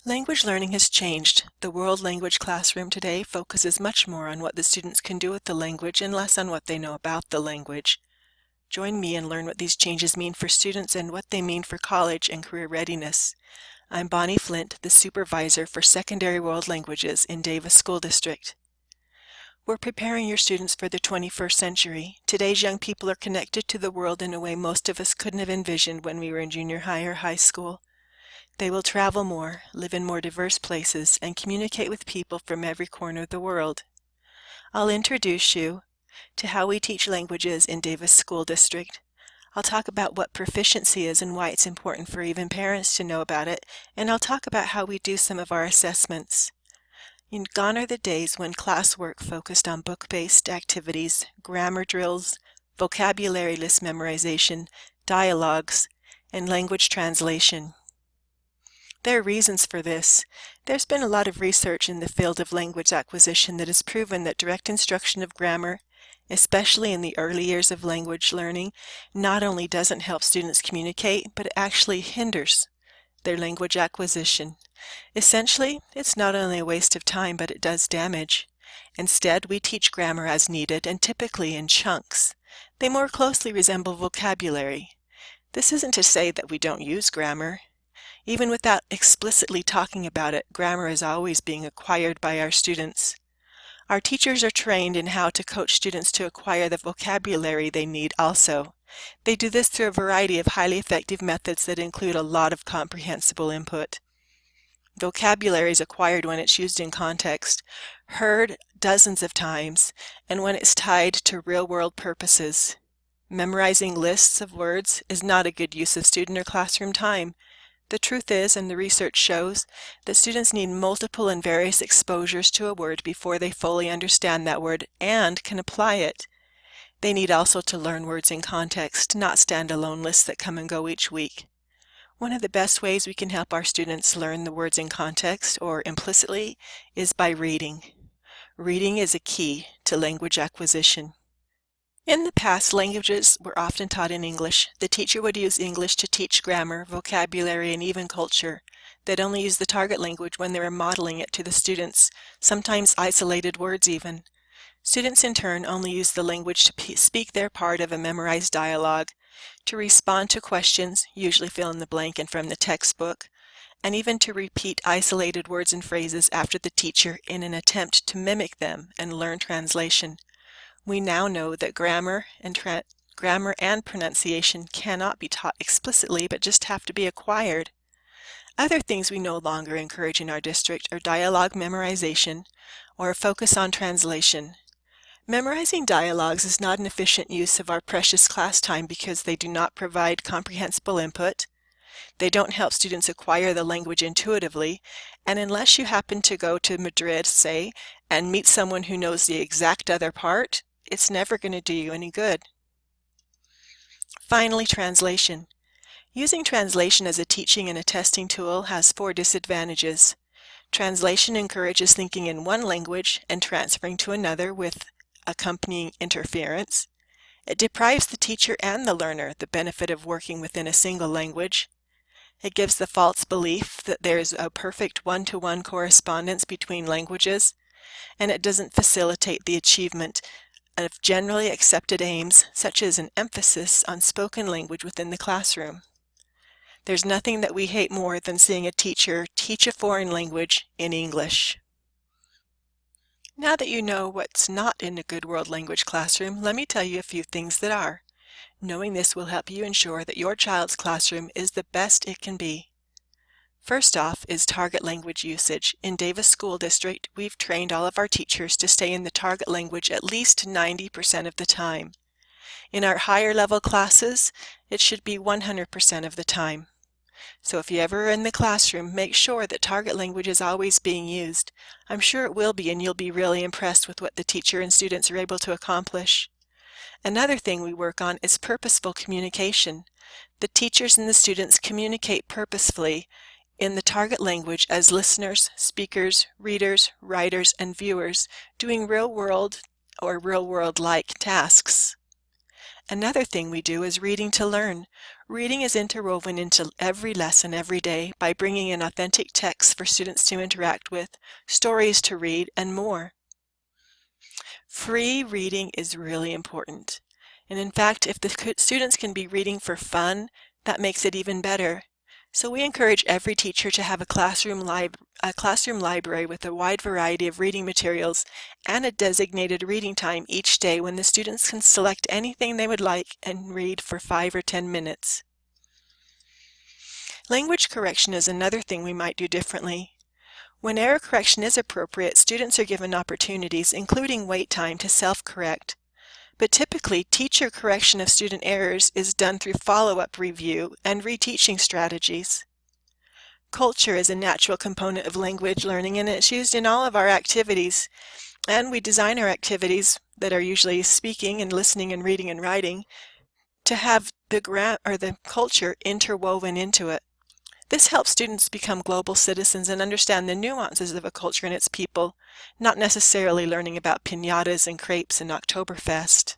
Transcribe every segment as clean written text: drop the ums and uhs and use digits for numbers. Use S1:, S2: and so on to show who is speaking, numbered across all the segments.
S1: Language learning has changed. The world language classroom today focuses much more on what the students can do with the language and less on what they know about the language. Join me and learn what these changes mean for students and what they mean for college and career readiness. I'm Bonnie Flint, the supervisor for Secondary World Languages in Davis School District. We're preparing your students for the 21st century. Today's young people are connected to the world in a way most of us couldn't have envisioned when we were in junior high or high school. They will travel more, live in more diverse places, and communicate with people from every corner of the world. I'll introduce you to how we teach languages in Davis School District. I'll talk about what proficiency is and why it's important for even parents to know about it, and I'll talk about how we do some of our assessments. Gone are the days when classwork focused on book-based activities, grammar drills, vocabulary list memorization, dialogues, and language translation. There are reasons for this. There's been a lot of research in the field of language acquisition that has proven that direct instruction of grammar, especially in the early years of language learning, not only doesn't help students communicate, but it actually hinders their language acquisition. Essentially, it's not only a waste of time, but it does damage. Instead, we teach grammar as needed and typically in chunks. They more closely resemble vocabulary. This isn't to say that we don't use grammar. Even without explicitly talking about it, grammar is always being acquired by our students. Our teachers are trained in how to coach students to acquire the vocabulary they need also. They do this through a variety of highly effective methods that include a lot of comprehensible input. Vocabulary is acquired when it's used in context, heard dozens of times, and when it's tied to real-world purposes. Memorizing lists of words is not a good use of student or classroom time. The truth is, and the research shows, that students need multiple and various exposures to a word before they fully understand that word and can apply it. They need also to learn words in context, not standalone lists that come and go each week. One of the best ways we can help our students learn the words in context, or implicitly, is by reading. Reading is a key to language acquisition. In the past, languages were often taught in English. The teacher would use English to teach grammar, vocabulary, and even culture. They'd only use the target language when they were modeling it to the students, sometimes isolated words even. Students in turn only use the language to speak their part of a memorized dialogue, to respond to questions, usually fill in the blank and from the textbook, and even to repeat isolated words and phrases after the teacher in an attempt to mimic them and learn translation. We now know that grammar and pronunciation cannot be taught explicitly, but just have to be acquired. Other things we no longer encourage in our district are dialogue memorization or a focus on translation. Memorizing dialogues is not an efficient use of our precious class time because they do not provide comprehensible input. They don't help students acquire the language intuitively, and unless you happen to go to Madrid, say, and meet someone who knows the exact other part, it's never going to do you any good. Finally, translation. Using translation as a teaching and a testing tool has 4 disadvantages. Translation encourages thinking in one language and transferring to another with accompanying interference. It deprives the teacher and the learner the benefit of working within a single language. It gives the false belief that there is a perfect one-to-one correspondence between languages, and it doesn't facilitate the achievement of generally accepted aims, such as an emphasis on spoken language within the classroom. There's nothing that we hate more than seeing a teacher teach a foreign language in English. Now that you know what's not in a good world language classroom, let me tell you a few things that are. Knowing this will help you ensure that your child's classroom is the best it can be. First off is target language usage. In Davis School District, we've trained all of our teachers to stay in the target language at least 90% of the time. In our higher level classes, it should be 100% of the time. So if you ever are in the classroom, make sure that target language is always being used. I'm sure it will be, and you'll be really impressed with what the teacher and students are able to accomplish. Another thing we work on is purposeful communication. The teachers and the students communicate purposefully in the target language as listeners, speakers, readers, writers, and viewers, doing real-world or real-world-like tasks. Another thing we do is reading to learn. Reading is interwoven into every lesson every day by bringing in authentic texts for students to interact with, stories to read, and more. Free reading is really important. And in fact, if the students can be reading for fun, that makes it even better. So we encourage every teacher to have a classroom library with a wide variety of reading materials and a designated reading time each day when the students can select anything they would like and read for 5 or 10 minutes. Language correction is another thing we might do differently. When error correction is appropriate, students are given opportunities, including wait time, to self-correct. But typically, teacher correction of student errors is done through follow-up review and reteaching strategies. Culture is a natural component of language learning, and it's used in all of our activities. And we design our activities that are usually speaking and listening and reading and writing to have the culture interwoven into it. This helps students become global citizens and understand the nuances of a culture and its people, not necessarily learning about piñatas and crepes and Oktoberfest.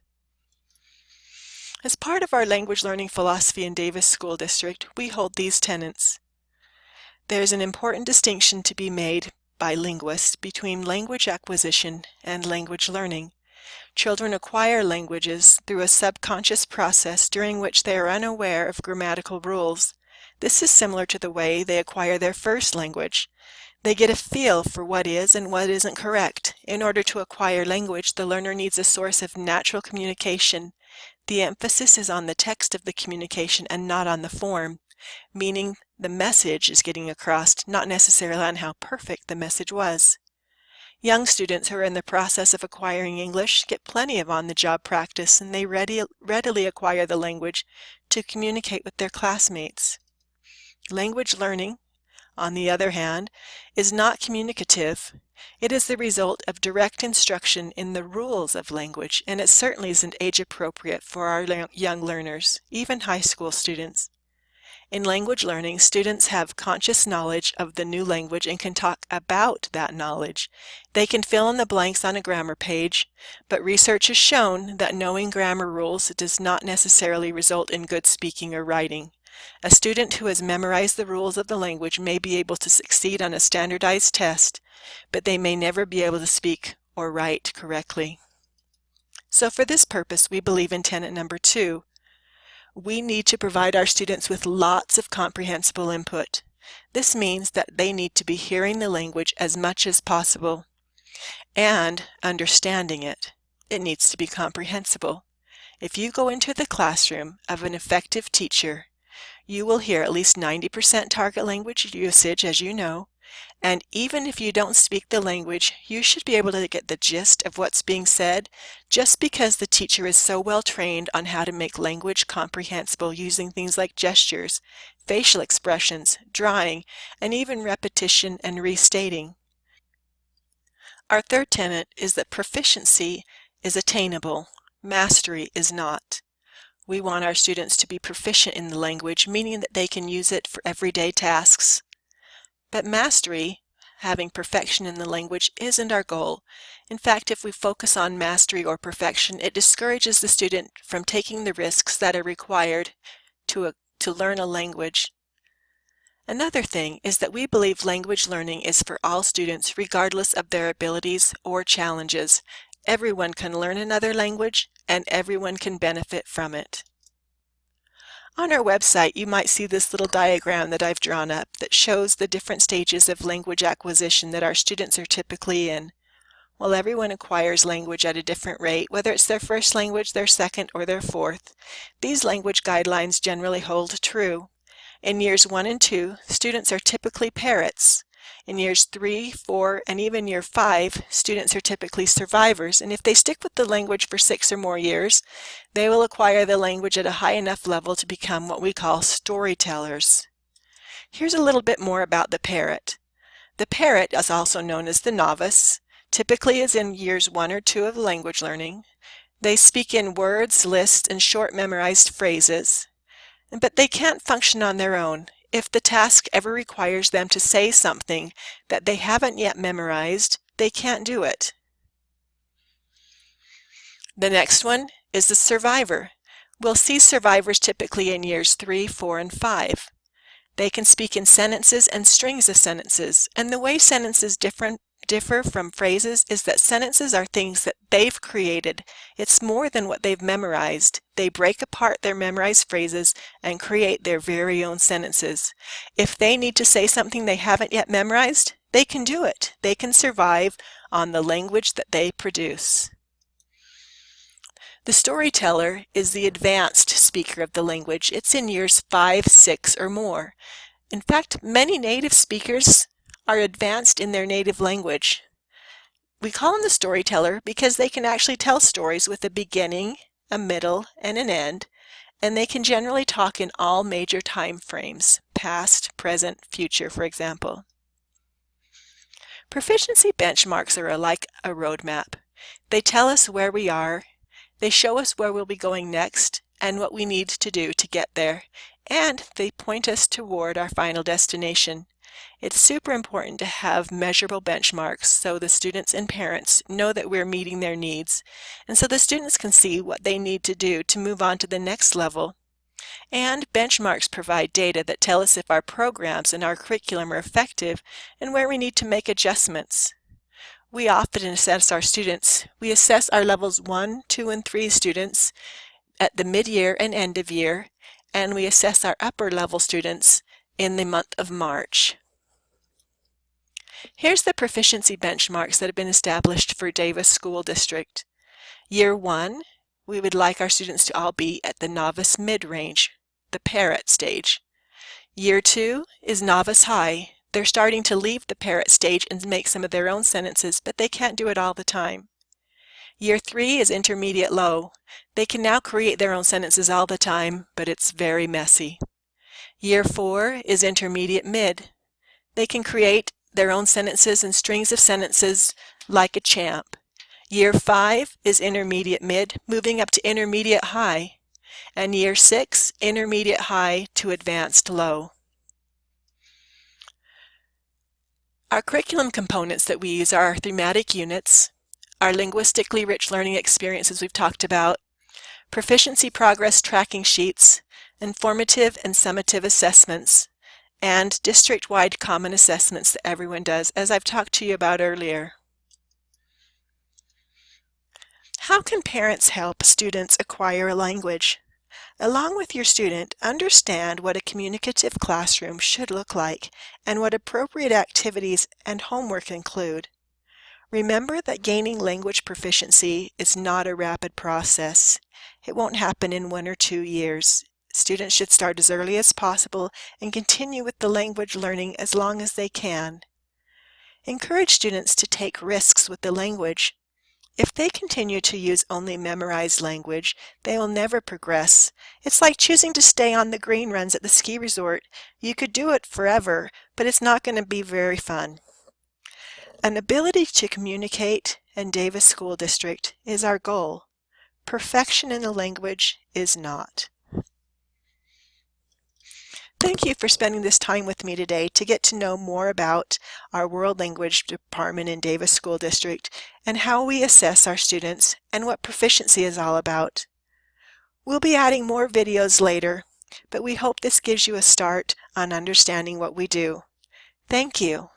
S1: As part of our language learning philosophy in Davis School District, we hold these tenets. There is an important distinction to be made by linguists between language acquisition and language learning. Children acquire languages through a subconscious process during which they are unaware of grammatical rules. This is similar to the way they acquire their first language. They get a feel for what is and what isn't correct. In order to acquire language, the learner needs a source of natural communication. The emphasis is on the text of the communication and not on the form, meaning the message is getting across, not necessarily on how perfect the message was. Young students who are in the process of acquiring English get plenty of on-the-job practice, and they readily acquire the language to communicate with their classmates. Language learning, on the other hand, is not communicative. It is the result of direct instruction in the rules of language, and it certainly isn't age-appropriate for our young learners, even high school students. In language learning, students have conscious knowledge of the new language and can talk about that knowledge. They can fill in the blanks on a grammar page, but research has shown that knowing grammar rules does not necessarily result in good speaking or writing. A student who has memorized the rules of the language may be able to succeed on a standardized test, but they may never be able to speak or write correctly. So for this purpose, we believe in tenet number 2. We need to provide our students with lots of comprehensible input. This means that they need to be hearing the language as much as possible and understanding it. It needs to be comprehensible. If you go into the classroom of an effective teacher, you will hear at least 90% target language usage, as you know, and even if you don't speak the language, you should be able to get the gist of what's being said just because the teacher is so well trained on how to make language comprehensible using things like gestures, facial expressions, drawing, and even repetition and restating. Our third tenet is that proficiency is attainable, mastery is not. We want our students to be proficient in the language, meaning that they can use it for everyday tasks. But mastery, having perfection in the language, isn't our goal. In fact, if we focus on mastery or perfection, it discourages the student from taking the risks that are required to learn a language. Another thing is that we believe language learning is for all students regardless of their abilities or challenges. Everyone can learn another language, and everyone can benefit from it. On our website, you might see this little diagram that I've drawn up that shows the different stages of language acquisition that our students are typically in. Well, everyone acquires language at a different rate, whether it's their first language, their second, or their fourth. These language guidelines generally hold true. In years 1 and 2, students are typically parrots. In years 3, 4, and even year 5, students are typically survivors, and if they stick with the language for 6 or more years, they will acquire the language at a high enough level to become what we call storytellers. Here's a little bit more about the parrot. The parrot is also known as the novice, typically is in years 1 or 2 of language learning. They speak in words, lists, and short memorized phrases, but they can't function on their own. If the task ever requires them to say something that they haven't yet memorized, they can't do it. The next one is the survivor. We'll see survivors typically in years 3, 4, and 5. They can speak in sentences and strings of sentences, and the way sentences differ from phrases is that sentences are things that they've created. It's more than what they've memorized. They break apart their memorized phrases and create their very own sentences. If they need to say something they haven't yet memorized, they can do it. They can survive on the language that they produce. The storyteller is the advanced speaker of the language. It's in years 5, 6, or more. In fact, many native speakers are advanced in their native language. We call them the storyteller because they can actually tell stories with a beginning, a middle, and an end, and they can generally talk in all major time frames, past, present, future, for example. Proficiency benchmarks are like a roadmap. They tell us where we are, they show us where we'll be going next and what we need to do to get there, and they point us toward our final destination. It's super important to have measurable benchmarks so the students and parents know that we're meeting their needs, and so the students can see what they need to do to move on to the next level. And benchmarks provide data that tell us if our programs and our curriculum are effective and where we need to make adjustments. We often assess our students. We assess our levels 1, 2, and 3 students at the mid-year and end of year, and we assess our upper level students in the month of March. Here's the proficiency benchmarks that have been established for Davis School District. Year 1, we would like our students to all be at the novice mid-range, the parrot stage. Year 2 is novice high. They're starting to leave the parrot stage and make some of their own sentences, but they can't do it all the time. Year 3 is intermediate low. They can now create their own sentences all the time, but it's very messy. Year 4 is intermediate mid. They can create their own sentences and strings of sentences like a champ. Year 5 is intermediate mid, moving up to intermediate high. And Year 6, intermediate high to advanced low. Our curriculum components that we use are our thematic units, our linguistically rich learning experiences we've talked about, proficiency progress tracking sheets, informative and summative assessments, and district-wide common assessments that everyone does, as I've talked to you about earlier. How can parents help students acquire a language? Along with your student, understand what a communicative classroom should look like and what appropriate activities and homework include. Remember that gaining language proficiency is not a rapid process. It won't happen in 1 or 2 years. Students should start as early as possible and continue with the language learning as long as they can. Encourage students to take risks with the language. If they continue to use only memorized language, they will never progress. It's like choosing to stay on the green runs at the ski resort. You could do it forever, but it's not going to be very fun. An ability to communicate in Davis School District is our goal. Perfection in the language is not. Thank you for spending this time with me today to get to know more about our World Language Department in Davis School District and how we assess our students and what proficiency is all about. We'll be adding more videos later, but we hope this gives you a start on understanding what we do. Thank you.